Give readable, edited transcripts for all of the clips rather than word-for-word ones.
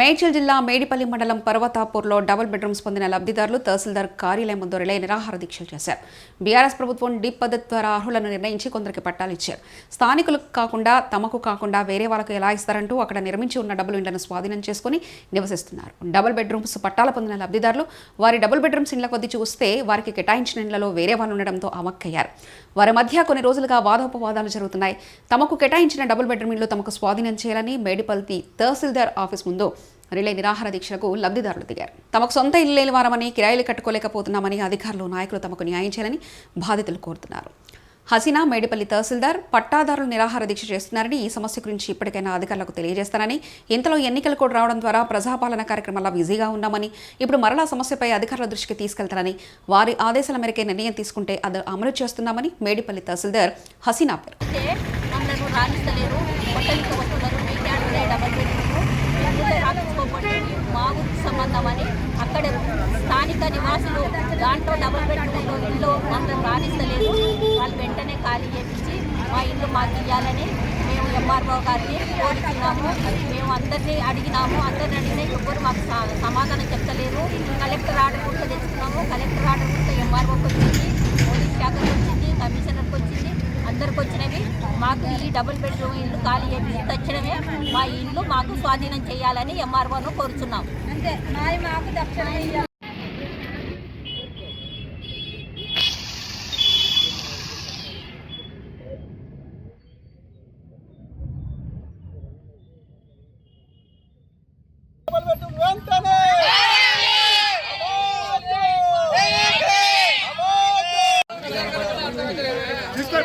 మేడ్చల్ జిల్లా మేడిపల్లి మండలం పర్వతాపూర్లో double bedrooms పొందిన లబ్ధిదారులు తహసీల్దార్ కార్యాలయం ముందు రిలే నిరాహార దీక్షలు చేశారు. బీఆర్ఎస్ ప్రభుత్వం డీప్ పద్ధతి ద్వారా అర్హులను నిర్ణయించి కొందరికి పట్టాలు ఇచ్చారు. స్థానికులకు కాకుండా తమకు కాకుండా వేరే వాళ్ళకు ఎలా ఇస్తారంటూ అక్కడ నిర్మించి ఉన్న డబుల్ ఇండ్లను స్వాధీనం చేసుకుని నివసిస్తున్నారు. డబుల్ బెడ్రూమ్స్ పట్టాలు పొందిన లబ్ధిదారులు వారి డబుల్ బెడ్రూమ్స్ ఇండ్ల కొద్ది చూస్తే వారికి కేటాయించిన ఇండ్లలో వేరే వాళ్ళు ఉండడంతో అమక్కయ్యారు. వారి మధ్య కొన్ని రోజులుగా వాదోపవాదాలు జరుగుతున్నాయి. తమకు కేటాయించిన డబుల్ బెడ్రూమ్ ఇల్లు తమకు స్వాధీనం చేయాలని మేడిపల్లి తహసీల్దార్ ఆఫీస్ ముందు రిలే నిరాహార దీక్షలకు లబ్ధిదారులు దిగారు. తమకు సొంత ఇల్లు లేని వారమని, కిరాయిలు కట్టుకోలేకపోతున్నామని అధికారులు, నాయకులు తమకు న్యాయం చేయాలని బాధితులు కోరుతున్నారు. హసీనా మేడిపల్లి తహసీల్దార్ పట్టాదారులు నిరాహార దీక్ష చేస్తున్నారని, ఈ సమస్య గురించి ఇప్పటికైనా అధికారులకు తెలియజేస్తారని, ఇంతలో ఎన్నికలు కూడా రావడం ద్వారా ప్రజాపాలన కార్యక్రమాల్లో బిజీగా ఉన్నామని, ఇప్పుడు మరలా సమస్యపై అధికారుల దృష్టికి తీసుకెళ్తారని, వారి ఆదేశాల మేరకే నిర్ణయం తీసుకుంటే అది అమలు చేస్తున్నామని మేడిపల్లి తహసీల్దార్ హసీనా పేరు. మా ఊరికి సంబంధం అని అక్కడ స్థానిక నివాసులు దాంట్లో డబుల్ బెడ్రూమ్లో ఇల్లు అందరూ రాణిస్తలేదు. వాళ్ళు వెంటనే ఖాళీ చేయించి మా ఇల్లు మాకు ఇవ్వాలని మేము ఎంఆర్ఓ గారిని కోరుతున్నాము. మేము అందరినీ అడిగినాము. అందరిని అడిగినా ఎవ్వరు మాకు సమాధానం చెప్తలేరు. కలెక్టర్ ఆర్డర్ కూడా తెచ్చుకున్నాము. కలెక్టర్ ఆర్డర్ కూడా ఎంఆర్ఓకి వచ్చింది, పోలీస్ శాఖకు వచ్చింది, కమిషనర్కి వచ్చింది, అందరికి వచ్చినవి. మాకు ఈ డబుల్ బెడ్రూమ్ ఇల్లు ఖాళీ చేసి తక్షణమే మా ఇల్లు మాకు స్వాధీనం చేయాలని ఎంఆర్ఓను కోరుచున్నాం. అంతే మాకు తక్షణమే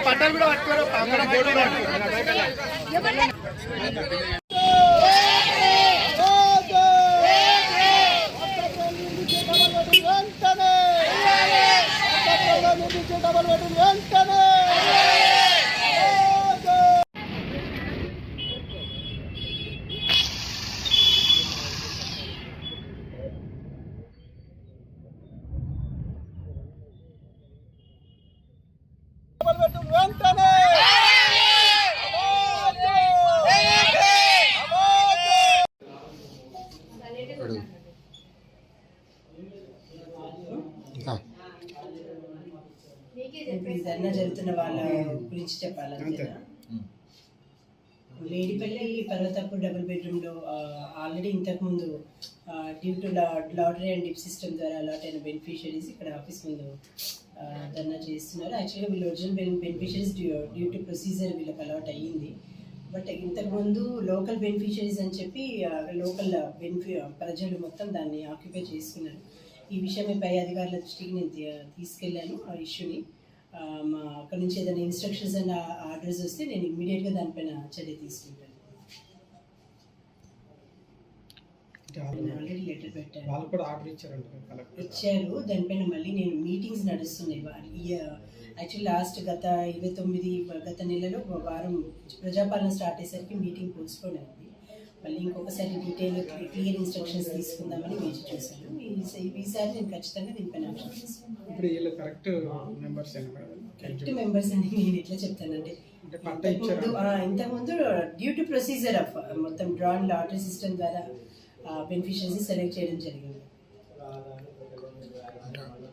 పట్టాలు కూడా పట్టుకోరు. ధర్నా జరుగుతున్న వాళ్ళ గురించి చెప్పాలంటే, మేడిపల్లి పర్వతాపూర్ డబుల్ బెడ్రూమ్లో ఆల్రెడీ ఇంతకుముందు due to lottery and dip system ద్వారా అలాట్ అయిన బెనిఫిషరీస్ ఇక్కడ ఆఫీస్ ముందు ధర్నా చేస్తున్నారు. యాక్చువల్గా వీళ్ళు original beneficiaries due to procedure వీళ్ళకి అలాట్ అయ్యింది. బట్ ఇంతకుముందు లోకల్ బెనిఫిషరీస్ అని చెప్పి లోకల్ ప్రజలు మొత్తం దాన్ని ఆక్యుపై చేసుకున్నారు. ఈ విషయమే పై అధికారుల దృష్టికి నేను తీసుకెళ్ళాను ఆ ఇష్యూని. మా అక్కడ నుంచి ఏదైనా ఇన్స్ట్రక్షన్స్ అండ్ ఆర్డర్స్ వస్తే నేను ఇమ్మీడియట్గా దానిపైన చర్య తీసుకుంటాను. ఆల్రెడీ లెటర్ పెట్టాను, ఇచ్చారు. దానిపైన మళ్ళీ నేను మీటింగ్స్ నడుస్తున్నాయి. యాక్చువల్లీ లాస్ట్ గత 29 నెలలో వారం ప్రజాపాలన స్టార్ట్ అయ్యేసరికి మీటింగ్ పోస్ట్పోన్ అయింది. మళ్ళీ ఇంకొకసారి డీటెయిల్ క్లియర్ ఇన్స్ట్రక్షన్స్ తీసుకుందామని వేచి చూశాను. ఈసారి నేను ఖచ్చితంగా దీనిపైన యాక్షన్ తీసుకున్నాను. కరెక్ట్ మెంబర్స్ అని నేను ఎట్లా చెప్తానంటే, ఇంతకుముందు డ్యూ టు ప్రొసీజర్ ఆఫ్ మొత్తం డ్రాన్ లాటరీ సిస్టమ్ ద్వారా బెనిఫిషరీస్ సెలెక్ట్ చేయడం జరిగింది.